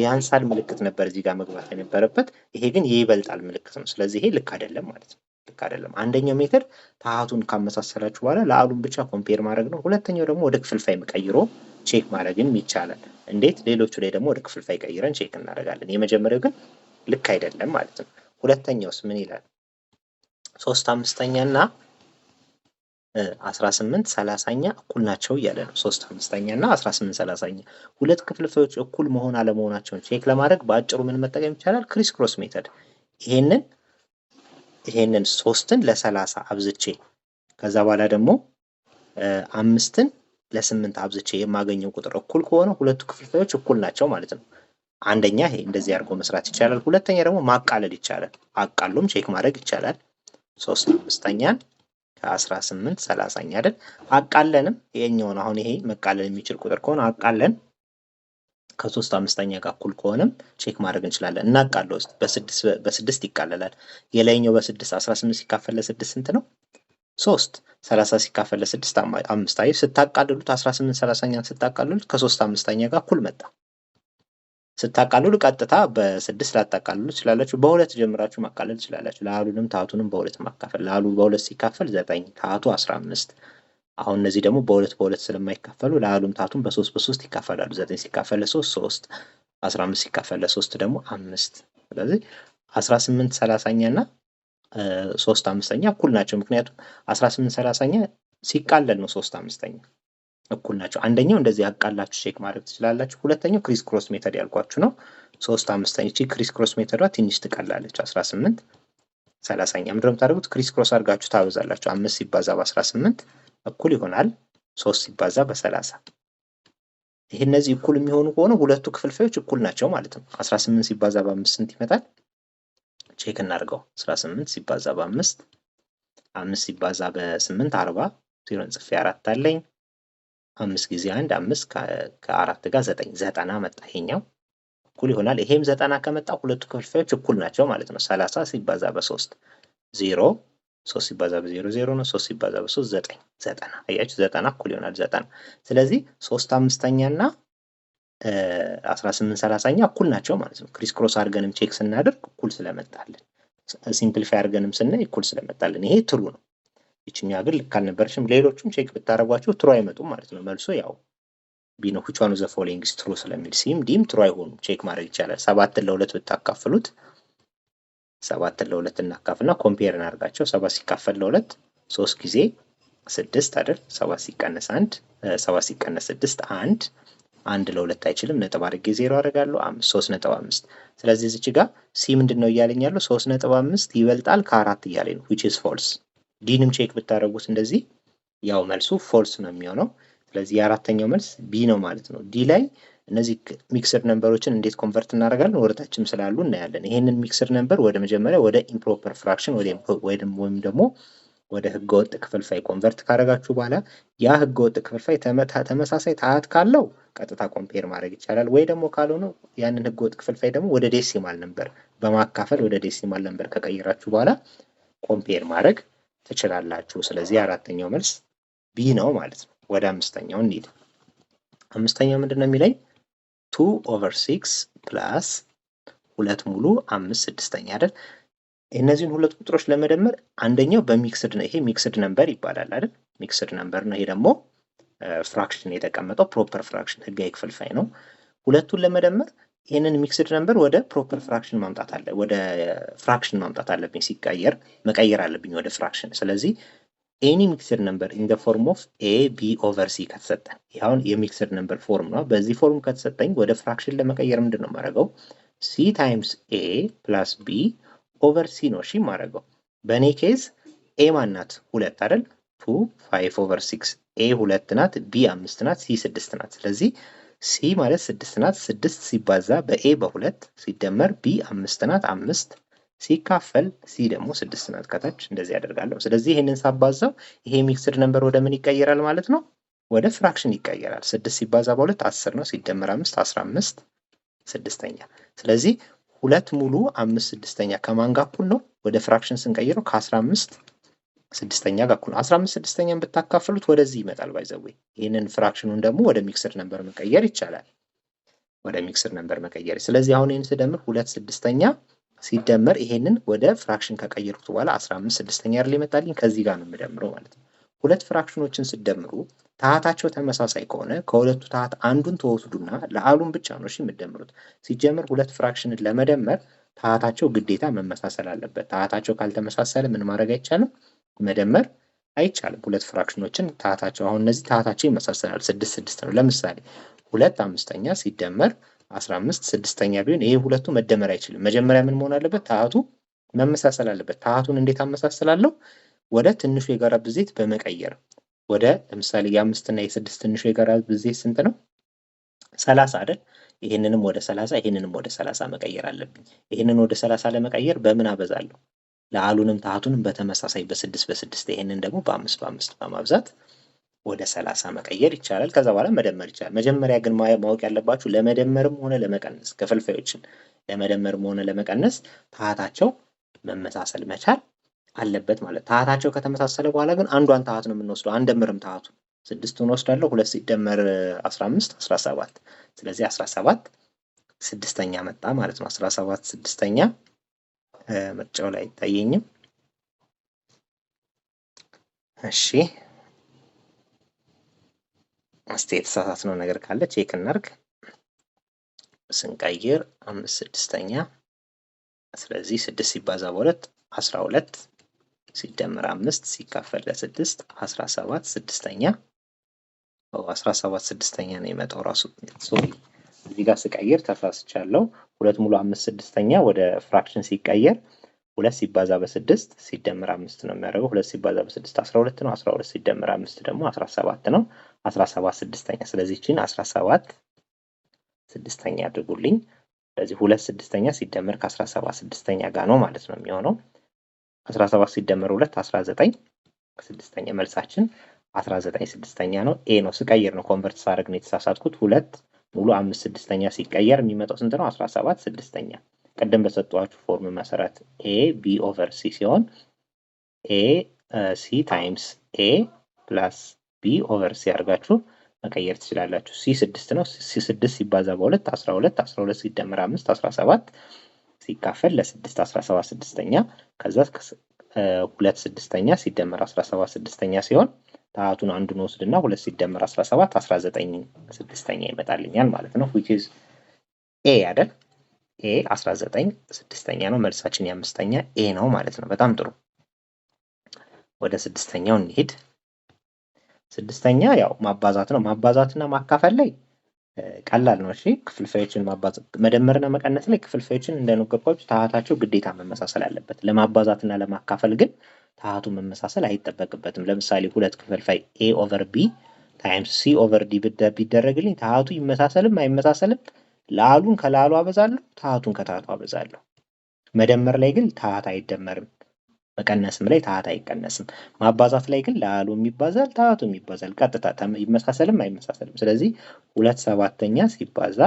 ያንሳል ምልክት ነበር እዚህ ጋር መግባት የነበረበት። ይሄ ግን ይበልጣል ምልክት ነው። ስለዚህ ይሄ ልክ አይደለም ማለት ነው። ልክ አይደለም። አንደኛው ሜተድ ታሃቱን ካመሳሰላችሁ በኋላ ለአሉን ብቻ ኮምፔር ማድረግ ነው። ሁለተኛው ደግሞ ወደ ክፍልፋይ ቀይሮ ቼክ ማድረግም ይቻላል። እንዴት? ሌሎቹ ላይ ደግሞ ወደ ክፍልፋይ ቀይረን ቼክ እናደርጋለን። የመጀመሪያው ግን ልክ አይደለም ማለት ነው። ሁለተኛውስ ምን ይላል? 3/5 እና 18 30ኛ እኩል ናቸው እያለ ነው። 3 5ኛ እና 18 30ኛ ሁለት ክፍልፋዮች እኩል መሆን አለመሆናቸውን ቼክ ለማድረግ በአጭሩ ምን መጠቀም ይቻላል? ክሪስ ክሮስ ሜተድ። ይሄንን 3ን ለ30 አብዝቼ ከዛ በኋላ ደግሞ 5ን ለ8 አብዝቼ የማገኘው ቁጥር እኩል ከሆነ ሁለቱ ክፍልፋዮች እኩል ናቸው ማለት ነው። አንደኛ ይሄ እንደዚህ አድርጎ መስራት ይቻላል። ሁለተኛ ደግሞ ማቃለል ይቻላል። አቃሎም ቼክ ማድረግ ይቻላል። 3 5ኛን ከ18 30ኛ አይደል? አቃለንም ይሄኛውን አሁን ይሄ መቃለል የሚችል ቁጥር ከሆነ አቃለን ከ3 5ኛ ጋር እኩል ከሆነም ቼክ ማድረግ እንችላለን። እናቃለው ውስጥ በ6 ይቃለላል። የላይኛው በ6 18 ሲካፈል ለ6 ስንት ነው? 3 30 ሲካፈል ለ6 5 አይ ስታቃልሉት 18 30ኛን ስታቃልሉት ከ3 5ኛ ጋር እኩል መጣ። ስታቃልሉ ቀጥታ በ6 ላታቃልሉ ትችላላችሁ። በሁለት ጀምራችሁ ማቃለል ትችላላችሁ። ለአሉንም ታቱንም በሁለት ማካፈል። ለአሉ በሁለት ሲካፈል 9 ታቱ 15። አሁን እነዚህ ደግሞ በሁለት ስለማይካፈሉ ለአሉም ታቱም በ3 ይካፈላሉ። 9 ሲካፈል ለ3 3፣ 15 ሲካፈል ለ3 ደግሞ 5። ስለዚህ 18 30ኛ እና 3 5ኛ እኩል ናቸው። ምክንያቱም 18 30ኛ ሲቃለል ነው 3 5ኛ እኩል ናቸው። አንደኛው እንደዚህ ያቃላችሁ ቼክ ማድረግ ትችላላችሁ። ሁለተኛው ክሪስ ክሮስ ሜተድ ያልኳችሁ ነው። 3 5ኛ እቺ ክሪስ ክሮስ ሜተዷ ትንሽ ትቀላለች። 18 30ኛ ምንድነው የምታደርጉት? ክሪስ ክሮስ አድርጋችሁ ታበዛላችሁ። 5 ሲባዛ በ18 እኩል ይሆናል 3 ሲባዛ በ30። ይሄ እነዚህ እኩል የሚሆኑ ከሆነ ሁለቱ ክፍልፋዮች እኩል ናቸው ማለት ነው። 18 ሲባዛ በ5 ስንት ይመጣል? ቼክ እናድርገው። 18 ሲባዛ በ5 5 ሲባዛ በ8 40 ዜሮን ጽፌ 4 አለኝ። 5 ጊዜ 1 5 ከ4 ጋር 9 90 መጣ። ይሄኛው እኩል ይሆናል። ይሄም 90 ከመጣ ሁለቱ ክፍልፋዮች እኩል ናቸው ማለት ነው። 30 ሲባዛ በ3 0፣ 3 ሲባዛ በ0 0 ነው። 3 ሲባዛ በ3 9 90። አያችሁ 90 እኩል ይሆናል 90። ስለዚህ 3 5ኛ እና 18 30ኛ እኩል ናቸው ማለት ነው። ክሪስ ክሮስ አድርገንም ቼክ ስናደርግ እኩል ስለመጣልን፣ ሲምፕሊፋይ አድርገንም ስናይ እኩል ስለመጣልን ይሄ ትሩ ነው። ይችኛው ግን ልክ አልነበረችም። ሌሎቹም ቼክ ብታደርጓቸው ትሩ አይመጡም ማለት ነው። መልሶ ያው ቢ ነው። which one of the following is true ስለሚል ሲም ዲም ትሩ አይሆኑም። ቼክ ማድረግ ይቻላል። 7ን ለ2 ብታካፍሉት 7ን ለ2 እናካፍልና ኮምፔር እናድርጋቸው። 7 ሲካፈል ለ2 3 ጊዜ 6 አይደል? 7 ሲቀነስ 1 7 ሲቀነስ 6 1 ለ2 አይችልም። ነጥብ አድርጌ 0 አደርጋለሁ። 3.5። ስለዚህ እዚች ጋር ሲ ምንድነው እያለኝ ያለው? 3.5 ይበልጣል ከ4 እያለኝ ነው which is false። ዲንም ቼክ ብታደርጉት እንደዚህ ያው መልሱ ፎልስ ነው የሚሆነው። ስለዚህ የአራተኛው መልስ ቢ ነው ማለት ነው። ዲ ላይ እነዚህ ሚክስድ ነምበሮችን እንዴት ኮንቨርት እናደርጋለን ወደታችም ስላሉ እናያለን። ይሄንን ሚክስድ ነምበር ወደ መጀመሪያ ወደ ኢምፕሮፐር ፍራክሽን ወይም ደግሞ ወደ ህገወጥ ክፍልፋይ ኮንቨርት ካደረጋችሁ በኋላ ያ ህገወጥ ክፍልፋይ ተመሳሳይ ታያት ካለው ቀጥታ ኮምፔር ማድረግ ይቻላል። ወይ ደግሞ ካልሆነ ያንን ህገወጥ ክፍልፋይ ደግሞ ወደ ዴሲማል ነምበር በማካፈል ወደ ዴሲማል ነምበር ከቀየራችሁ በኋላ ኮምፔር ማድረግ ትችላላችሁ። ስለዚህ አራተኛው መልስ ቢ ነው ማለት ነው። ወደ አምስተኛው እንሂድ። አምስተኛው ምንድነው የሚለኝ? 2/6 ፕላስ 2 ሙሉ 5 6ኛ አይደል? እነዚህን ሁለት ቁጥሮች ለመደመር አንደኛው በሚክስድ ነው። ይሄ ሚክስድ ነምበር ይባላል አይደል? ሚክስድ ነምበር ነው። ይሄ ደግሞ ፍራክሽን የተቀመጠው ፕሮፐር ፍራክሽን ህጋዊ ክፍልፋይ ነው። ሁለቱን ለመደመር ይህንን ሚክስድ ነምበር ወደ ፕሮፐር ፍራክሽን ወደ ፍራክሽን ማምጣት አለብኝ። ሲቀየር መቀየር አለብኝ ወደ ፍራክሽን። ስለዚህ ኤኒ ሚክስድ ነምበር ኢን ዘ ፎርም ኦፍ ኤ ቢ ኦቨር ሲ ከተሰጠን፣ ይሄውን የሚክስድ ነምበር ፎርም ነው። በዚህ ፎርም ከተሰጠኝ ወደ ፍራክሽን ለመቀየር ምንድን ነው የማደርገው? ሲ ታይምስ ኤ ፕላስ ቢ ኦቨር ሲ ነው እሺ የማደርገው። በእኔ ኬዝ ኤ ማናት? 2 አይደል? 2 5/6 ኤ 2 ናት፣ ቢ 5 ናት፣ ሲ 6 ናት። ስለዚህ ሲ ማለት 6 ናት። 6 ሲባዛ በኤ በ2 ሲደመር ቢ 5 ናት፣ 5 ሲካፈል ሲ ደግሞ 6 ናት። ከታች እንደዚህ ያደርጋለሁ። ስለዚህ ይሄንን ሳባዛው ይሄ ሚክስድ ነምበር ወደ ምን ይቀየራል ማለት ነው? ወደ ፍራክሽን ይቀየራል። 6 ሲባዛ በ2 10 ነው፣ ሲደመር 5 15 6ኛ። ስለዚህ 2 ሙሉ 5 6ኛ ከማን ጋር እኩል ነው? ወደ ፍራክሽን ስንቀይረው ከ15 6ኛ ጋር እኩል ነው። 15 6ኛን ብታካፍሉት ወደዚህ ይመጣል። ባይዘዌ ይሄንን ፍራክሽኑን ደግሞ ወደ ሚክስድ ነምበር መቀየር ይቻላል። ወደ ሚክስድ ነምበር መቀየር። ስለዚህ አሁን ይሄን ስደምር 2 6ኛ ሲደመር ይሄንን ወደ ፍራክሽን ከቀየርኩት በኋላ 15 6ኛ አይደል ይመጣልኝ። ከዚህ ጋር ነው የምደምረው ማለት ነው። ሁለት ፍራክሽኖችን ስደምሩ ታሃታቸው ተመሳሳይ ከሆነ ከሁለቱ ታሃት አንዱን ተወስዱና ለአሉን ብቻ ነው እሺ የምትደምሩት። ሲጀመር ሁለት ፍራክሽንን ለመደመር ታሃታቸው ግዴታ መመሳሰል አለበት። ታሃታቸው ካልተመሳሰለ ምን ማድረግ አይቻልም? መደመር አይቻልም። ሁለት ፍራክሽኖችን ታህታቸው አሁን እነዚህ ታህታቸው ይመሳሰላል 6 6 ነው። ለምሳሌ 2 5ኛ ሲደመር 15 6ኛ ቢሆን ይሄ ሁለቱ መደመር አይችልም። መጀመሪያ ምን መሆን አለበት? ታህቱ መመሳሰል አለበት። ታህቱን እንዴት አመሳሰላለሁ? ወደ ትንሹ የጋራ ብዜት በመቀየር ወደ ለምሳሌ የ5 እና የ6 ትንሹ የጋራ ብዜት ስንት ነው? 30 አይደል? ይሄንንም ወደ 30 ይሄንንም ወደ 30 መቀየር አለብኝ። ይሄንን ወደ 30 ለመቀየር በምን አበዛለሁ? ለአሉንም ታህቱንም በተመሳሳይ በ6 በ6 ይሄንን ደግሞ በ5 በ5 በማብዛት ወደ 30 መቀየር ይቻላል። ከዛ በኋላ መደመር ይቻላል። መጀመሪያ ግን ማወቅ ያለባችሁ ለመደመርም ሆነ ለመቀነስ ክፍልፋዮችን ለመደመርም ሆነ ለመቀነስ ታህታቸው መመሳሰል መቻል አለበት ማለት። ታህታቸው ከተመሳሰለ በኋላ ግን አንዷን ታህት ነው የምንወስደው። አንደምርም ታህቱ 6ን ወስዳለሁ 2 ሲደመር 15 17። ስለዚህ 17 6ኛ መጣ ማለት ነው። 17 6ኛ ምርጫው ላይ አይታየኝም። እሺ እስቲ የተሳሳትነው ነገር ካለ ቼክ እናርግ። ስንቀይር 5 6ኛ ስለዚህ 6 ሲባዛ በ2 12 ሲደመር 5 ሲካፈል ለ6 17 6ኛ 17 6ኛ ነው የመጣው ራሱ። ሶሪ እዚህ ጋር ስቀይር ተሳስቻለሁ። 2 ሙሉ 5 6ኛ ወደ ፍራክሽን ሲቀየር 2 ሲባዛ በ6 ሲደመር 5 ነው የሚያደርገው። 2 ሲባዛ በ6 12 ነው። 12 ሲደመር 5 ደግሞ 17 ነው። 17 6ኛ ስለዚህ እቺን 17 6ኛ አድርጉልኝ። ስለዚህ 2 6ኛ ሲደመር ከ17 6ኛ ጋር ነው ማለት ነው የሚሆነው። 17 ሲደመር 2 19 6ኛ መልሳችን 19 6ኛ ነው። ኤ ነው። ስቀይር ነው ኮንቨርት ሳደርግ ነው የተሳሳትኩት። 2 ሙሉ 5 6ኛ ሲቀየር የሚመጣው ስንት ነው? 17 6ኛ። ቀደም በሰጧችሁ ፎርም መሰረት ኤ ቢ ኦቨር ሲ ሲሆን ኤ ሲ ታይምስ ኤ ፕላስ ቢ ኦቨር ሲ አድርጋችሁ መቀየር ትችላላችሁ። ሲ 6 ነው። ሲ 6 ሲባዛ በ2 12 12 ሲደመር 5 17 ሲካፈል ለ6 17 6ኛ ከዛ 2 6ኛ ሲደመር 17 6ኛ ሲሆን ታህቱን አንዱን ወስድና 2 ሲደመር 17 19 6ኛ ይመጣልኛል ማለት ነው። which is ኤ አይደል? ኤ 19 6ኛ ነው። መልሳችን የ5ኛ ኤ ነው ማለት ነው። በጣም ጥሩ። ወደ 6ኛው እንሂድ። 6ኛ ያው ማባዛት ነው። ማባዛትና ማካፈል ላይ ቀላል ነው። እሺ ክፍልፋዮችን ማባዛት መደመርና መቀነስ ላይ ክፍልፋዮችን እንደነገርኳችሁ ታህታቸው ግዴታ መመሳሰል አለበት። ለማባዛትና ለማካፈል ግን ታህቱ መመሳሰል አይጠበቅበትም። ለምሳሌ ሁለት ክፍልፋይ ኤ ኦቨር ቢ ታይምስ ሲ ኦቨር ዲ ቢደረግልኝ ታህቱ ይመሳሰልም አይመሳሰልም ለአሉን ከላሉ አበዛለሁ፣ ታህቱን ከታህቱ አበዛለሁ። መደመር ላይ ግን ታህት አይደመርም። መቀነስም ላይ ታህት አይቀነስም። ማባዛት ላይ ግን ለአሉም ይባዛል ታህቱም ይባዛል። ቀጥታ ይመሳሰልም አይመሳሰልም። ስለዚህ 2 7ኛ ሲባዛ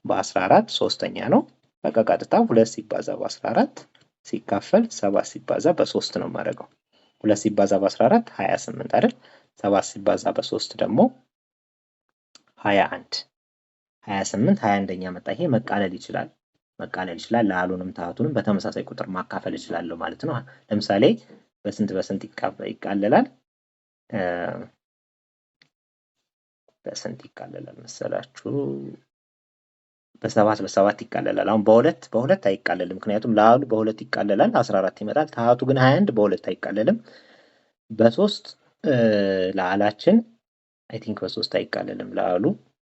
በ14 3ኛ ነው። በቃ ቀጥታ 2 ሲባዛ በ14 ሲካፈል 7 ሲባዛ በ3 ነው የማደርገው። 2 ሲባዛ በ14 28 አይደል? 7 ሲባዛ በ3 ደግሞ 21 28 21ኛ መጣ። ይሄ መቃለል ይችላል ለአሉንም ታህቱንም በተመሳሳይ ቁጥር ማካፈል እችላለሁ ማለት ነው። ለምሳሌ በስንት በስንት ይቃለላል? በስንት ይቃለላል መሰላችሁ? በ7 በ7 ይቃለላል። አሁን በሁለት አይቃለልም። ምክንያቱም ለአሉ በ2 ይቃለላል 14 ይመጣል። ታህቱ ግን 21 በ2 አይቃለልም። በ3 ለአላችን አይ ቲንክ በ3 አይቃለልም ለአሉ።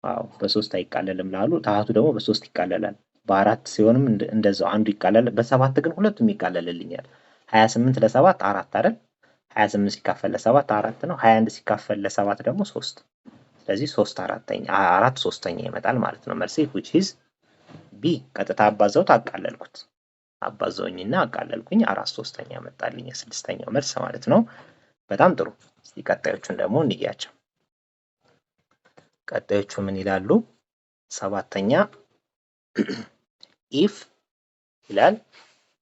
አዎ በ3 አይቃለልም ለአሉ። ታህቱ ደግሞ በ3 ይቃለላል። በ4 ሲሆንም እንደዛው አንዱ ይቃለላል። በ7 ግን ሁለቱም ይቃለልልኛል። 28 ለ7 4 አይደል? 28 ሲካፈል ለ7 4 ነው። 21 ሲካፈል ለ7 ደግሞ 3። ስለዚህ 4 3ኛ ይመጣል ማለት ነው። መልሴ which is B። ቀጥታ አባዛውት አቃለልኩት። አባዛውኝና አቃለልኩኝ 4 3ኛ መጣልኝ። 6ኛው መልስ ማለት ነው። በጣም ጥሩ። እስቲ ቀጣዮቹን ደግሞ እንያቸው። ቀጣዮቹ ምን ይላሉ? 7ኛ if ይላል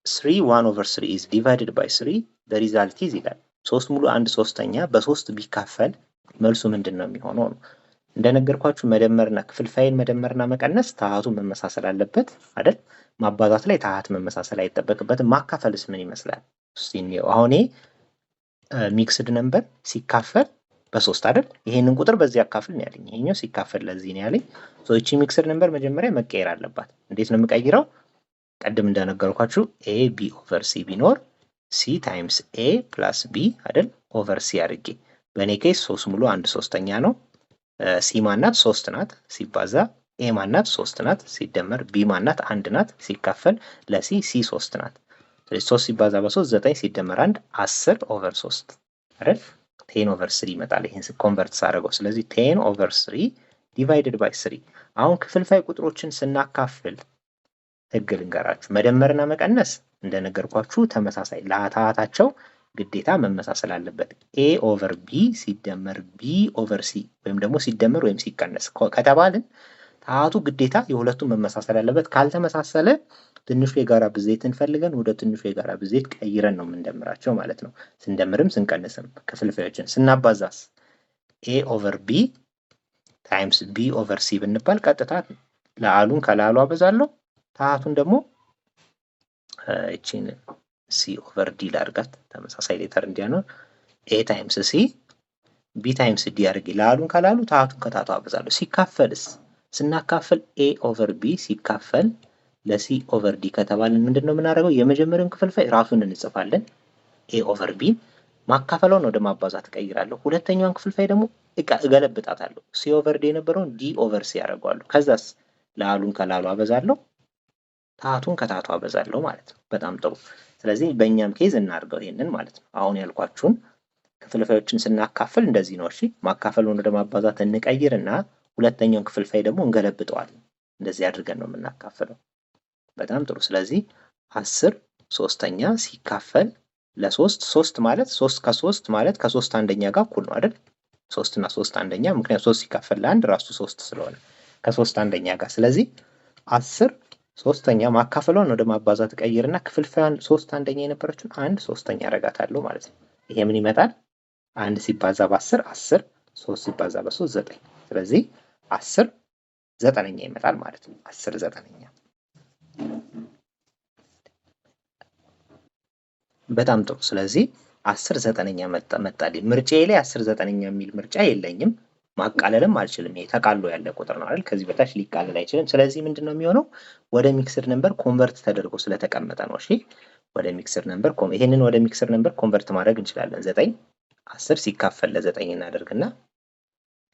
3 1/3 is divided by 3 the result is ይላል 3 ሙሉ 1/3ኛ በ3 ቢካፈል መልሱ ምንድን ነው የሚሆነው ነው። እንደነገርኳችሁ መደመርና ክፍልፋይን መደመርና መቀነስ ታህቱ መመሳሰል አለበት አይደል? ማባዛት ላይ ታህት መመሳሰል አይጠበቅበትም። ማካፈልስ ምን ይመስላል? እስቲ እንየው። አሁን ሚክስድ ነምበር ሲካፈል በ3 አይደል? ይሄንን ቁጥር በዚህ አካፍል ነው ያለኝ። ይሄኛው ሲካፈል ለዚህ ነው ያለኝ። እቺ ሚክስድ ነምበር መጀመሪያ መቀየር አለባት። እንዴት ነው የምቀይረው? ቀድም እንደነገርኳችሁ ኤ ቢ ኦቨር ሲ ቢኖር ሲ ታይምስ ኤ ፕላስ ቢ አይደል ኦቨር ሲ አድርጌ በእኔ ኬስ 3 ሙሉ 1/3ኛ ነው። ሲ ማናት 3 ናት ሲባዛ ኤ ማናት 3 ናት ሲደመር ቢ ማናት 1 ናት ሲካፈል ለሲ ሲ 3 ናት። ስለዚህ 3 ሲባዛ በ3 9 ሲደመር 1 10 ኦቨር 3 አይደል 10 ኦቨር 3 ይመጣል። ይሄን ኮንቨርት ሳደርገው ስለዚህ 10 ኦቨር 3 ዲቫይድድ ባይ 3። አሁን ክፍልፋይ ቁጥሮችን ስናካፍል ህግ ልንገራችሁ። መደመርና መቀነስ እንደነገርኳችሁ ተመሳሳይ ለአታታቸው ግዴታ መመሳሰል አለበት። ኤ ኦቨር ቢ ሲደመር ቢ ኦቨር ሲ ወይም ደግሞ ሲደመር ወይም ሲቀነስ ከተባልን ታቱ ግዴታ የሁለቱም መመሳሰል አለበት። ካልተመሳሰለ ትንሹ የጋራ ብዜትን ፈልገን ወደ ትንሹ የጋራ ብዜት ቀይረን ነው የምንደምራቸው ማለት ነው። ስንደምርም ስንቀንስም ክፍልፋዮችን ስናባዛስ ኤ ኦቨር ቢ ታይምስ ቢ ኦቨር ሲ ብንባል ቀጥታ ለአሉን ከላሉ አበዛለሁ ታቱን ደግሞ እቺን ሲ ኦቨር ዲ ላድርጋት ተመሳሳይ ሌተር እንዲያኖር ኤ ታይምስ ሲ ቢ ታይምስ ዲ አድርጌ ለአሉን ከላሉ ታቱን ከታቱ አበዛለሁ። ሲካፈልስ ስናካፍል ኤ ኦቨር ቢ ሲካፈል ለሲ ኦቨር ዲ ከተባልን ምንድን ነው የምናደርገው? የመጀመሪያውን ክፍልፋይ ራሱን እንጽፋለን። ኤ ኦቨር ቢ ማካፈለውን ወደ ማባዛት እቀይራለሁ። ሁለተኛውን ክፍልፋይ ደግሞ እገለብጣታለሁ። ሲ ኦቨር ዲ የነበረውን ዲ ኦቨር ሲ ያደርገዋለሁ። ከዛስ ለአሉን ከላሉ አበዛለሁ፣ ታቱን ከታቱ አበዛለሁ ማለት ነው። በጣም ጥሩ። ስለዚህ በእኛም ኬዝ እናድርገው ይሄንን ማለት ነው። አሁን ያልኳችሁን ክፍልፋዮችን ስናካፍል እንደዚህ ነው። እሺ ማካፈሉን ወደ ማባዛት እንቀይርና ሁለተኛውን ክፍልፋይ ደግሞ እንገለብጠዋለን። እንደዚህ አድርገን ነው የምናካፍለው። በጣም ጥሩ። ስለዚህ 10 ሶስተኛ ሲካፈል ለ3 3 ማለት 3 ከ3 ማለት ከ3 አንደኛ ጋር እኩል ነው አይደል? 3 እና 3 አንደኛ ምክንያቱም 3 ሲካፈል ለአንድ ራሱ 3 ስለሆነ ከ3 አንደኛ ጋር። ስለዚህ 10 ሶስተኛ ማካፈሏን ወደ ማባዛት ቀይርና ክፍልፋዩን 3 አንደኛ የነበረችውን 1 ሶስተኛ አረጋታለሁ ማለት ነው። ይሄ ምን ይመጣል? 1 ሲባዛ በ10 10 3 ሲባዛ በ3 9። ስለዚህ 10 ዘጠነኛ ይመጣል ማለት ነው። 10 ዘጠነኛ። በጣም ጥሩ። ስለዚህ 10 ዘጠነኛ መጣልኝ። ምርጫዬ ላይ 10 ዘጠነኛ የሚል ምርጫ የለኝም። ማቃለልም አልችልም። ይሄ ተቃሎ ያለ ቁጥር ነው አይደል? ከዚህ በታች ሊቃለል አይችልም። ስለዚህ ምንድነው የሚሆነው? ወደ ሚክስድ ነምበር ኮንቨርት ተደርጎ ስለተቀመጠ ነው። እሺ ወደ ሚክስድ ነምበር ይሄንን ወደ ሚክስድ ነምበር ኮንቨርት ማድረግ እንችላለን። 9 10 ሲካፈል ለ9 እናደርግና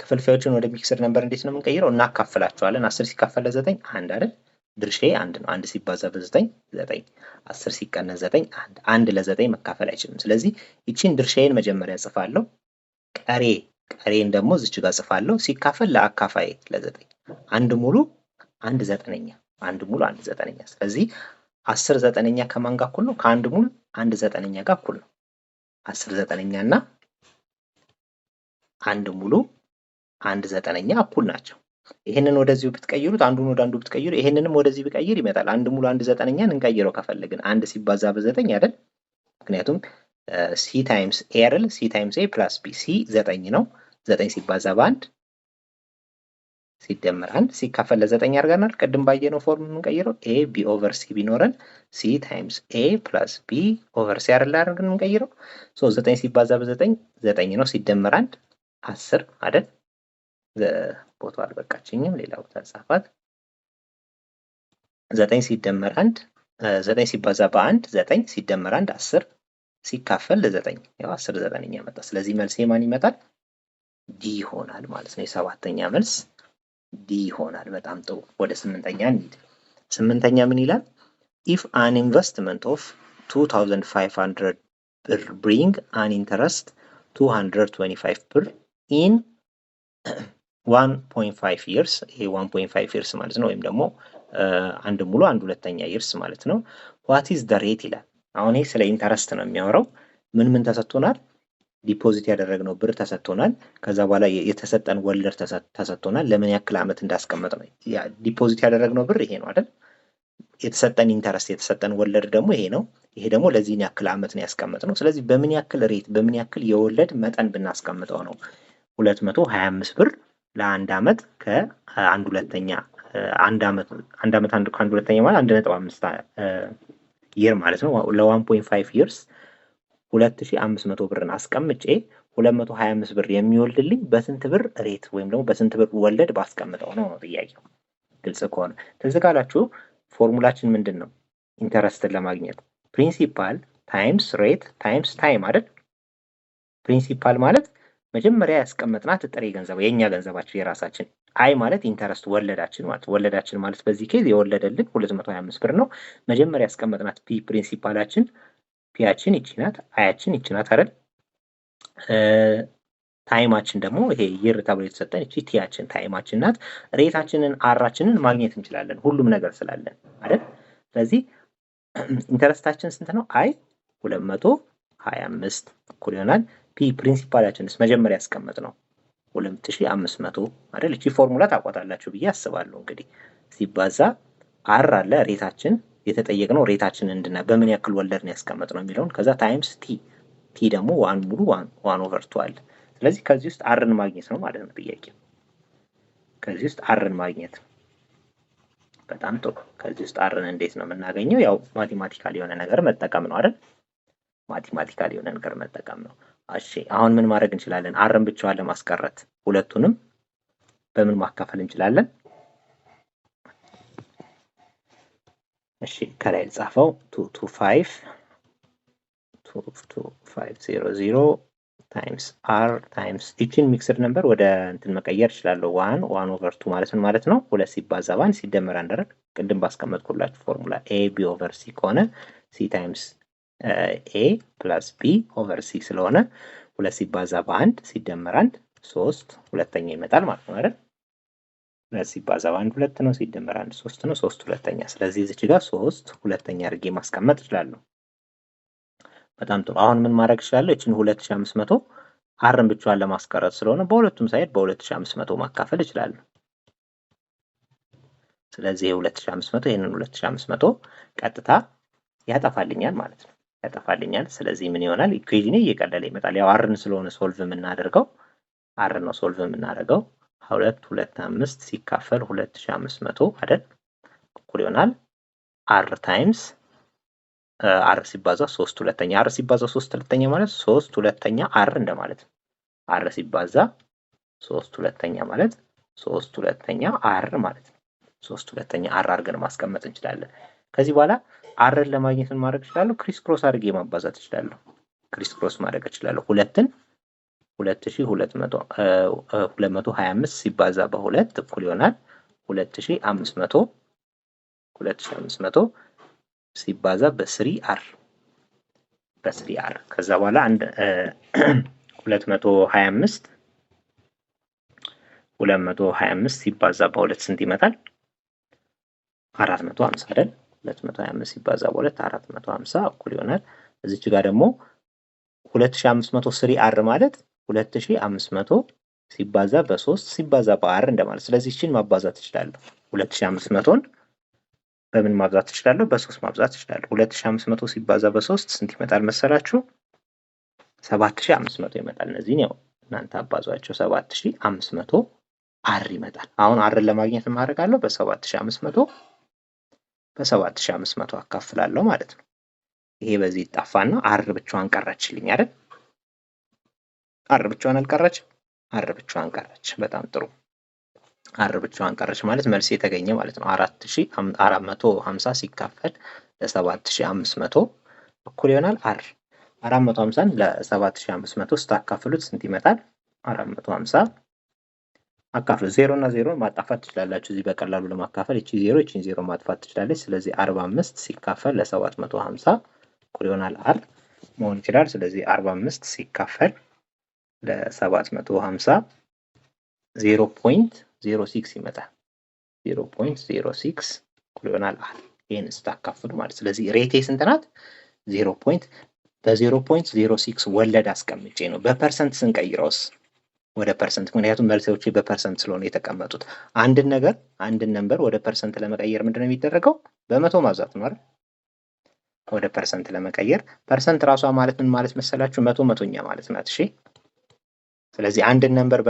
ክፍልፋዮችን ወደ ሚክስድ ነምበር እንዴት ነው የምንቀይረው? እናካፍላቸዋለን። 10 ሲካፈል ለ9 1 አይደል? ድርሻዬ 1 ነው። 1 ሲባዛ በ9 9 10 ሲቀነስ 9 1 ለ9 መካፈል አይችልም። ስለዚህ ይቺን ድርሻዬን መጀመሪያ ጽፋለሁ። ቀሬን ደግሞ እዚች ጋር ጽፋለሁ። ሲካፈል ለአካፋይ ለ9 1 ሙሉ 1 ዘጠነኛ 1 ሙሉ 1 ዘጠነኛ። ስለዚህ 10 ዘጠነኛ ከማን ጋር እኩል ነው? ከ1 ሙሉ 1 ዘጠነኛ ጋር እኩል ነው። 10 ዘጠነኛ እና 1 ሙሉ 1 ዘጠነኛ እኩል ናቸው። ይሄንን ወደዚሁ ብትቀይሩት አንዱን ወደ አንዱ ብትቀይሩ ይሄንንም ወደዚህ ብቀይር ይመጣል። 1 ሙሉ 1 ዘጠነኛን እንቀይረው ከፈለግን 1 ሲባዛ በ9 አይደል? ምክንያቱም ሲ ታይምስ ኤ አይደል? ሲ ታይምስ ኤ ፕላስ ቢ ሲ 9 ነው። 9 ሲባዛ በ1 ሲደመር 1 ሲካፈል ለ9 አድርገናል። ቅድም ባየነው ፎርም የምንቀይረው ኤ ቢ ኦቨር ሲ ቢኖረን ሲ ታይምስ ኤ ፕላስ ቢ ኦቨር ሲ አይደል አድርገን የምንቀይረው። 9 ሲባዛ በ9 9 ነው። ሲደመር 1 10 አይደል? ቦታው አልበቃችኝም፣ ሌላ ቦታ ጻፋት። 9 ሲደመር 1 9 ሲባዛ በ1 9 ሲደመር 1 10 ሲካፈል ለ9 ያው 10 ዘጠነኛ መጣ። ስለዚህ መልስ ማን ይመጣል? ዲ ይሆናል ማለት ነው። የሰባተኛ መልስ ዲ ይሆናል። በጣም ጥሩ። ወደ 8ኛ እንሂድ። 8ኛ ምን ይላል? if an investment of 2500 ብር bring an interest 225 ብር in 1.5 years ይሄ 1.5 years ማለት ነው። ወይም ደግሞ አንድ ሙሉ አንድ ሁለተኛ years ማለት ነው። what is the rate ይላል። አሁን ይሄ ስለ ኢንተረስት ነው የሚያወራው። ምን ተሰጥቶናል? ዲፖዚት ያደረግነው ብር ተሰጥቶናል። ከዛ በኋላ የተሰጠን ወለድ ተሰጥቶናል። ለምን ያክል ዓመት እንዳስቀመጥ ነው። ዲፖዚት ያደረግነው ብር ይሄ ነው አይደል? የተሰጠን ኢንተረስት የተሰጠን ወለድ ደግሞ ይሄ ነው። ይሄ ደግሞ ለዚህን ያክል ዓመት ነው ያስቀመጥነው። ስለዚህ በምን ያክል ሬት በምን ያክል የወለድ መጠን ብናስቀምጠው ነው 225 ብር ለአንድ ዓመት ከአንድ ሁለተኛ አንድ ዓመት ከአንድ ሁለተኛ ማለት 1.5 ይር ማለት ነው። ለ1.5 ይርስ 2500 ብርን አስቀምጬ 225 ብር የሚወልድልኝ በስንት ብር ሬት ወይም ደግሞ በስንት ብር ወለድ ባስቀምጠው ነው ጥያቄው። ግልጽ ከሆነ ትዝ ካላችሁ ፎርሙላችን ምንድን ነው? ኢንተረስትን ለማግኘት ፕሪንሲፓል ታይምስ ሬት ታይምስ ታይም አይደል? ፕሪንሲፓል ማለት መጀመሪያ ያስቀመጥናት ጥሬ ገንዘብ የኛ ገንዘባችን የራሳችን። አይ ማለት ኢንተረስት ወለዳችን ማለት ወለዳችን ማለት በዚህ ኬዝ የወለደልን 225 ብር ነው። መጀመሪያ ያስቀመጥናት ፒ ፕሪንሲፓላችን ፒያችን ይቺ ናት፣ አያችን ይቺ ናት አይደል? ታይማችን ደግሞ ይሄ ይር ተብሎ የተሰጠን እቺ ቲያችን ታይማችን ናት። ሬታችንን አራችንን ማግኘት እንችላለን ሁሉም ነገር ስላለን አይደል? ስለዚህ ኢንተረስታችን ስንት ነው? አይ 225 እኩል ይሆናል ፒ ፕሪንሲፓላችንስ መጀመሪያ ያስቀመጥ ነው 2500 አይደል? እቺ ፎርሙላ ታውቋታላችሁ ብዬ አስባለሁ። እንግዲህ ሲባዛ አር አለ ሬታችን የተጠየቅነው ሬታችን እንድና በምን ያክል ወለድ ነው ያስቀመጥነው የሚለውን ከዛ ታይምስ ቲ ደግሞ ዋን ሙሉ ዋን ኦቨር ቱ አለ። ስለዚህ ከዚህ ውስጥ አርን ማግኘት ነው ማለት ነው ጥያቄ። ከዚህ ውስጥ አርን ማግኘት በጣም ጥሩ። ከዚህ ውስጥ አርን እንዴት ነው የምናገኘው? ያው ማቴማቲካል የሆነ ነገር መጠቀም ነው አይደል? ማቴማቲካል የሆነ ነገር መጠቀም ነው። እሺ አሁን ምን ማድረግ እንችላለን? አርን ብቻዋን ለማስቀረት ሁለቱንም በምን ማካፈል እንችላለን? እሺ ከላይ ጻፈው 22500 ታይምስ አር ታይምስ እቺን ሚክስድ ነምበር ወደ እንትን መቀየር እችላለሁ። 1 ኦቨር 2 ማለት ምን ማለት ነው? 2 ሲባዛ በ1 ሲደመር አንድ አይደል? ቅድም ባስቀመጥኩላችሁ ፎርሙላ ኤ ቢ ኦቨር ሲ ከሆነ ሲ ታይምስ ኤ ፕላስ ቢ ኦቨር ሲ ስለሆነ 2 ሲባዛ በ1 ሲደመር 1 3 ሁለተኛ ይመጣል ማለት ነው አይደል? 2 ሲባዛ በ1 2 ነው፣ ሲደመር 1 3 ነው፣ 3 ሁለተኛ። ስለዚህ እዚች ጋር 3 ሁለተኛ አድርጌ ማስቀመጥ እችላለሁ። በጣም ጥሩ። አሁን ምን ማድረግ እችላለሁ? እቺን 2500 አርን ብቻዋን ለማስቀረት ስለሆነ በሁለቱም ሳይድ በ2500 ማካፈል እችላለሁ። ስለዚህ 2500 ይሄንን 2500 ቀጥታ ያጠፋልኛል ማለት ነው። ያጠፋልኛል። ስለዚህ ምን ይሆናል? ኢኩዌሽኔ እየቀለለ ይመጣል። ያው አርን ስለሆነ ሶልቭ የምናደርገው አርን ነው ሶልቭ የምናደርገው 225 ሲካፈል 2500 አይደል? እኩል ይሆናል አር ታይምስ አር ሲባዛ 3 ሁለተኛ። አር ሲባዛ 3 ሁለተኛ ማለት 3 ሁለተኛ አር እንደማለት ነው። አር ሲባዛ 3 ሁለተኛ ማለት 3 ሁለተኛ አር ማለት ነው። 3 ሁለተኛ አር አድርገን ማስቀመጥ እንችላለን። ከዚህ በኋላ አርን ለማግኘት ምን ማድረግ እችላለሁ? ክሪስ ክሮስ አድርጌ ማባዛት እችላለሁ። ክሪስ ክሮስ ማድረግ እችላለሁ። 225 ሲባዛ በ2 እኩል ይሆናል 2500 ሲባዛ በ3 አር ከዛ በኋላ 225 ሲባዛ በ2 ስንት ይመጣል? 450 አይደል? 225 ሲባዛ በ2 450 እኩል ይሆናል። እዚች ጋር ደግሞ 2500 3 አር ማለት 2500 ሲባዛ በ3 ሲባዛ በአር እንደማለት። ስለዚህ እቺን ማባዛት እችላለሁ። 2500ን በምን ማብዛት እችላለሁ? በ3 ማብዛት እችላለሁ። 2500 ሲባዛ በ3 ስንት ይመጣል መሰላችሁ? 7500 ይመጣል። እነዚህን ያው እናንተ አባዟቸው። 7500 አር ይመጣል። አሁን አርን ለማግኘት ማድረጋለሁ በ7500 አካፍላለሁ ማለት ነው። ይሄ በዚህ ይጣፋና አር ብቻዋን ቀረችልኝ አይደል? አር ብቻዋን አልቀረችም? አር ብቻዋን ቀረች። በጣም ጥሩ። አር ብቻዋን ቀረች ማለት መልስ የተገኘ ማለት ነው። 4450 ሲካፈል ለ7500 እኩል ይሆናል አር 450ን ለ7500 ስታካፍሉት ስንት ይመጣል? 450 አካፍሉ። 0 እና 0 ማጣፋት ትችላላችሁ። እዚህ በቀላሉ ለማካፈል እቺ 0 እቺን 0 ማጥፋት ትችላለች። ስለዚህ 45 ሲካፈል ለ750 እኩል ይሆናል አር መሆን ይችላል። ስለዚህ 45 ሲካፈል ለ750 0.06 ይመጣል። 0.06 እኩል ይሆናል አር። ይሄን ስታካፍሉ ማለት ስለዚህ ሬቴ ስንት ናት? 0.06 ወለድ አስቀምጬ ነው። በፐርሰንት ስንቀይረውስ ወደ ፐርሰንት፣ ምክንያቱም መልሶቼ በፐርሰንት ስለሆነ የተቀመጡት። አንድን ነምበር ወደ ፐርሰንት ለመቀየር ምንድነው የሚደረገው? በመቶ ማብዛት ነው አይደል? ወደ ፐርሰንት ለመቀየር ፐርሰንት ራሷ ማለት ምን ማለት መሰላችሁ? መቶኛ ማለት ናት። እሺ ስለዚህ አንድን ነምበር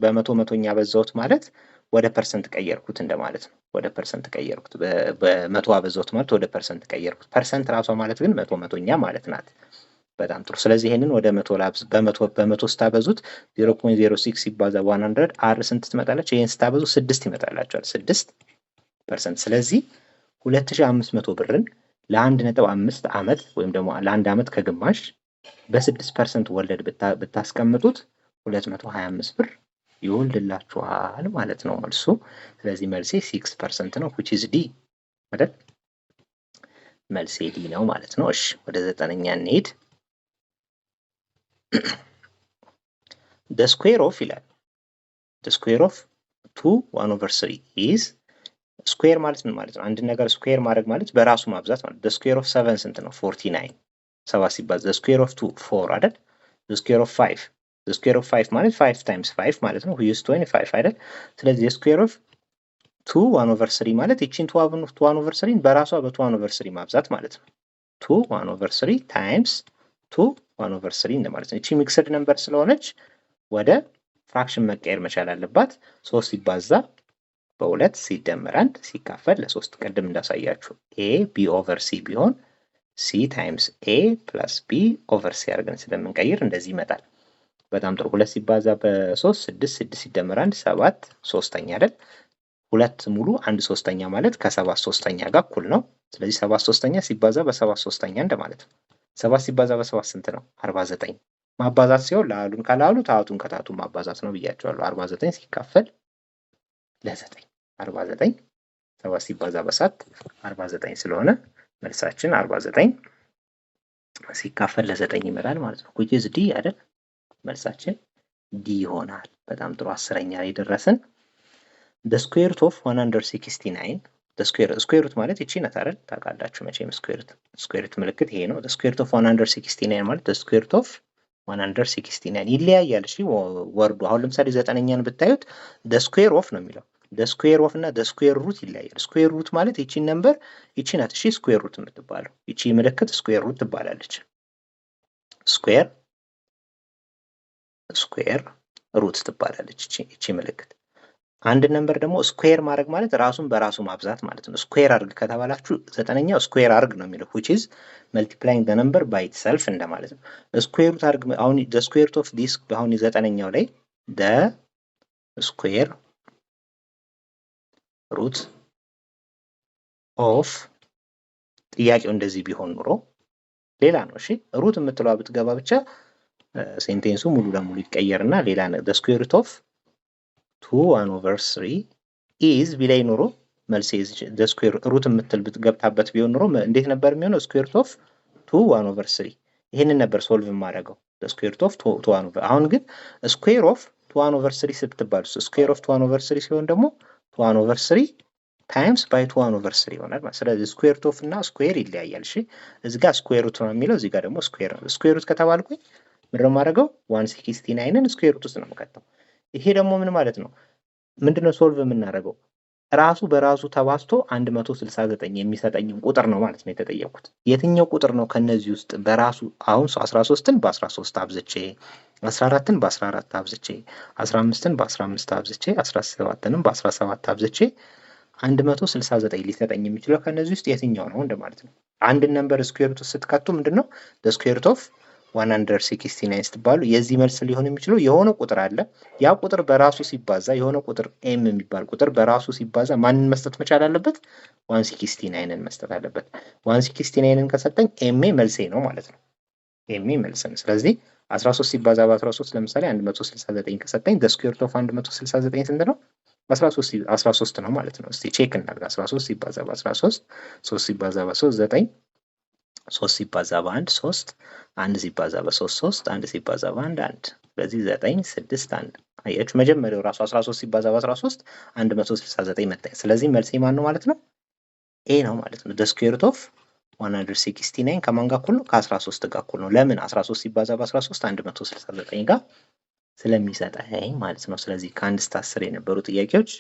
በመቶ መቶኛ አበዛሁት ማለት ወደ ፐርሰንት ቀየርኩት እንደማለት ነው። ወደ ፐርሰንት ቀየርኩት። በመቶ አበዛሁት ማለት ወደ ፐርሰንት ቀየርኩት። ፐርሰንት ራሷ ማለት ግን መቶኛ ማለት ናት። በጣም ጥሩ። ስለዚህ ይሄንን ወደ በመቶ ስታበዙት 0.06 ሲባዛ 100 አር ስንት ትመጣለች? ይሄን ስታበዙ 6 ይመጣላችኋል። 6%። ስለዚህ 2500 ብርን ለ1.5 ዓመት ወይም ደግሞ ለ1 ዓመት ከግማሽ በ6% ወለድ ብታስቀምጡት 225 ብር ይወልድላችኋል ማለት ነው መልሱ። ስለዚህ መልሴ 6% ነው which is D አይደል? መልሴ ዲ ነው ማለት ነው። እሺ ወደ 9ኛ እንሄድ። the square of ይላል the square of 2 1/3 is ስኩዌር ማለት ምን ማለት ነው? አንድ ነገር ስኩዌር ማድረግ ማለት በራሱ ማብዛት ማለት። the square of 7 ስንት ነው? 49 7 ሲባዛ the square of 2 4 አይደል? the square of 5 the square of 5 ማለት 5 times 5 ማለት ነው which is 25 አይደል? ስለዚህ the square of 2 1/3 ማለት እቺን 2 1/3 በራሷ በ2 1/3 ማብዛት ማለት ነው። 2 1/3 times 2 1/3 እንደማለት ነው። እቺ ሚክስድ ነምበር ስለሆነች ወደ ፍራክሽን መቀየር መቻል አለባት። 3 ሲባዛ በ2 ሲደመር 1 ሲካፈል ለ3 ቅድም እንዳሳያችሁ a b over c ቢሆን c times a plus b over c አድርገን ስለምንቀይር እንደዚህ ይመጣል። በጣም ጥሩ። 2 ሲባዛ በ3 6 6 ሲደመር 1 7 3ኛ አይደል? 2 ሙሉ 1 3ኛ ማለት ከ7 3ኛ ጋር እኩል ነው። ስለዚህ 7 3ኛ ሲባዛ በ7 3ኛ እንደማለት ነው። 7 ሲባዛ በ7 ስንት ነው? 49 ማባዛት ሲሆን ለአሉን ካላሉ ታቱን ከታቱ ማባዛት ነው ብያቸዋለሁ። 49 ሲካፈል ለ9 49 7 ሲባዛ በ7 49 ስለሆነ መልሳችን 49 ሲካፈል ለ9 ይመጣል ማለት ነው። which is D አይደል? መልሳችን ዲ ይሆናል። በጣም ጥሩ። 10ኛ ላይ ደረስን። the square root of 169 the square root ማለት እቺ ናት አይደል? ታውቃላችሁ መቼም square root ምልክት ይሄ ነው። the square root of 169 ማለት the square root of 169 ይለያያል። እሺ ወርዱ አሁን ለምሳሌ 9ኛን ብታዩት the square of ነው የሚለው the square of እና the square root ይለያያል። square root ማለት እቺን ነምበር እቺ ናት እሺ square root የምትባለው እቺ ምልክት square root ትባላለች። square root ትባላለች እቺ ምልክት። አንድ ነምበር ደግሞ ስኩዌር ማድረግ ማለት ራሱን በራሱ ማብዛት ማለት ነው። ስኩዌር አድርግ ከተባላችሁ 9ኛው ስኩዌር አድርግ ነው የሚለው which is multiplying the number by itself እንደማለት ነው። ስኩዌር ሩት አድርግ አሁን the square root of this አሁን 9ኛው ላይ the square root of ጥያቄው እንደዚህ ቢሆን ኑሮ ሌላ ነው። እሺ ሩት የምትለዋ ብትገባ ብቻ ሴንቴንሱ ሙሉ ለሙሉ ይቀየርና ሌላ ነው። the square root of 2 1/3 is ቢላይ ኖሮ መልሴ the square root የምትል ብትገብታበት ቢሆን ኖሮ እንዴት ነበር የሚሆነው? square root of 2 1/3 ይሄንን ነበር ሶልቭ የማደርገው the square root of 2 1/3 አሁን ግን square of 2 1/3 ስትባል square of 2 1/3 ሲሆን ደግሞ 2 1/3 times by 2 1/3 ይሆናል ማለት። ስለዚህ square root of እና square ይለያያል። እሺ እዚህ ጋር square root ነው የሚለው እዚህ ጋር ደግሞ square ነው። square root ከተባልኩኝ ምንድነው የማደርገው? 169ን square root ውስጥ ነው የምከተው። ይሄ ደግሞ ምን ማለት ነው? ምንድነው ሶልቭ የምናደርገው? ራሱ በራሱ ተባዝቶ 169 የሚሰጠኝን ቁጥር ነው ማለት ነው የተጠየቁት። የትኛው ቁጥር ነው ከነዚህ ውስጥ በራሱ አሁን 13ን በ13 አብዝቼ 14ን በ14 አብዝቼ 15ን በ15 አብዝቼ 17ንም በ17 አብዝቼ 169 ሊሰጠኝ የሚችለው ከነዚህ ውስጥ የትኛው ነው እንደማለት ነው። አንድ ነምበር ስኩዌር ሩት ስትከቱ ምንድነው the square root of 169 ስትባሉ የዚህ መልስ ሊሆን የሚችለው የሆነ ቁጥር አለ። ያ ቁጥር በራሱ ሲባዛ የሆነ ቁጥር m የሚባል ቁጥር በራሱ ሲባዛ ማንን መስጠት መቻል አለበት? 169ን መስጠት አለበት። 169ን ከሰጠኝ m መልሴ ነው ማለት ነው። m መልስ ነው። ስለዚህ 13 ሲባዛ በ13 ለምሳሌ 169 ከሰጠኝ the square root of 169 ስንት ነው? 13 ነው ማለት ነው። እስቲ ቼክ እናድርግ። 13 ሲባዛ በ13 3 ሲባዛ በ3 9 3 ሲባዛ በ1 3 1 ሲባዛ በ3 3 1 ሲባዛ በ1 1 ስለዚህ 9 6 1 አያችሁ መጀመሪያው ራሱ 13 ሲባዛ በ13 169 መጣ። ስለዚህ መልሴ ማን ነው ማለት ነው? ኤ ነው ማለት ነው። the square root of 169 ከማን ጋር እኩል ነው? ከ13 ጋር እኩል ነው። ለምን 13 ሲባዛ በ13 169 ጋር ስለሚሰጠኝ ማለት ነው። ስለዚህ ከ1 እስከ 10 የነበሩ ጥያቄዎች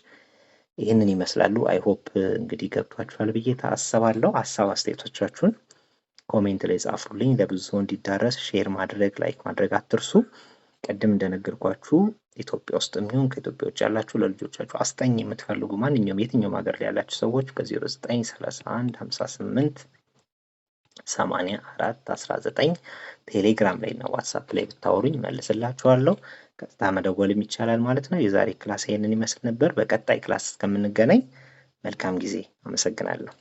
ይህንን ይመስላሉ። አይ ሆፕ እንግዲህ ገብቷችኋል ብዬ ታስባለሁ። ሀሳብ አስተያየቶቻችሁን ኮሜንት ላይ ጻፉልኝ። ለብዙ ሰው እንዲዳረስ ሼር ማድረግ ላይክ ማድረግ አትርሱ። ቀደም እንደነገርኳችሁ ኢትዮጵያ ውስጥ የሚሆን ከኢትዮጵያ ውጭ ያላችሁ ለልጆቻችሁ አስጠኝ የምትፈልጉ ማንኛውም የትኛውም ሀገር ላይ ያላችሁ ሰዎች በ0931 58 84 19 ቴሌግራም ላይ እና ዋትስአፕ ላይ ብታወሩኝ መልስላችኋለሁ። ቀጥታ መደወልም ይቻላል ማለት ነው። የዛሬ ክላስ ይሄንን ይመስል ነበር። በቀጣይ ክላስ እስከምንገናኝ መልካም ጊዜ። አመሰግናለሁ።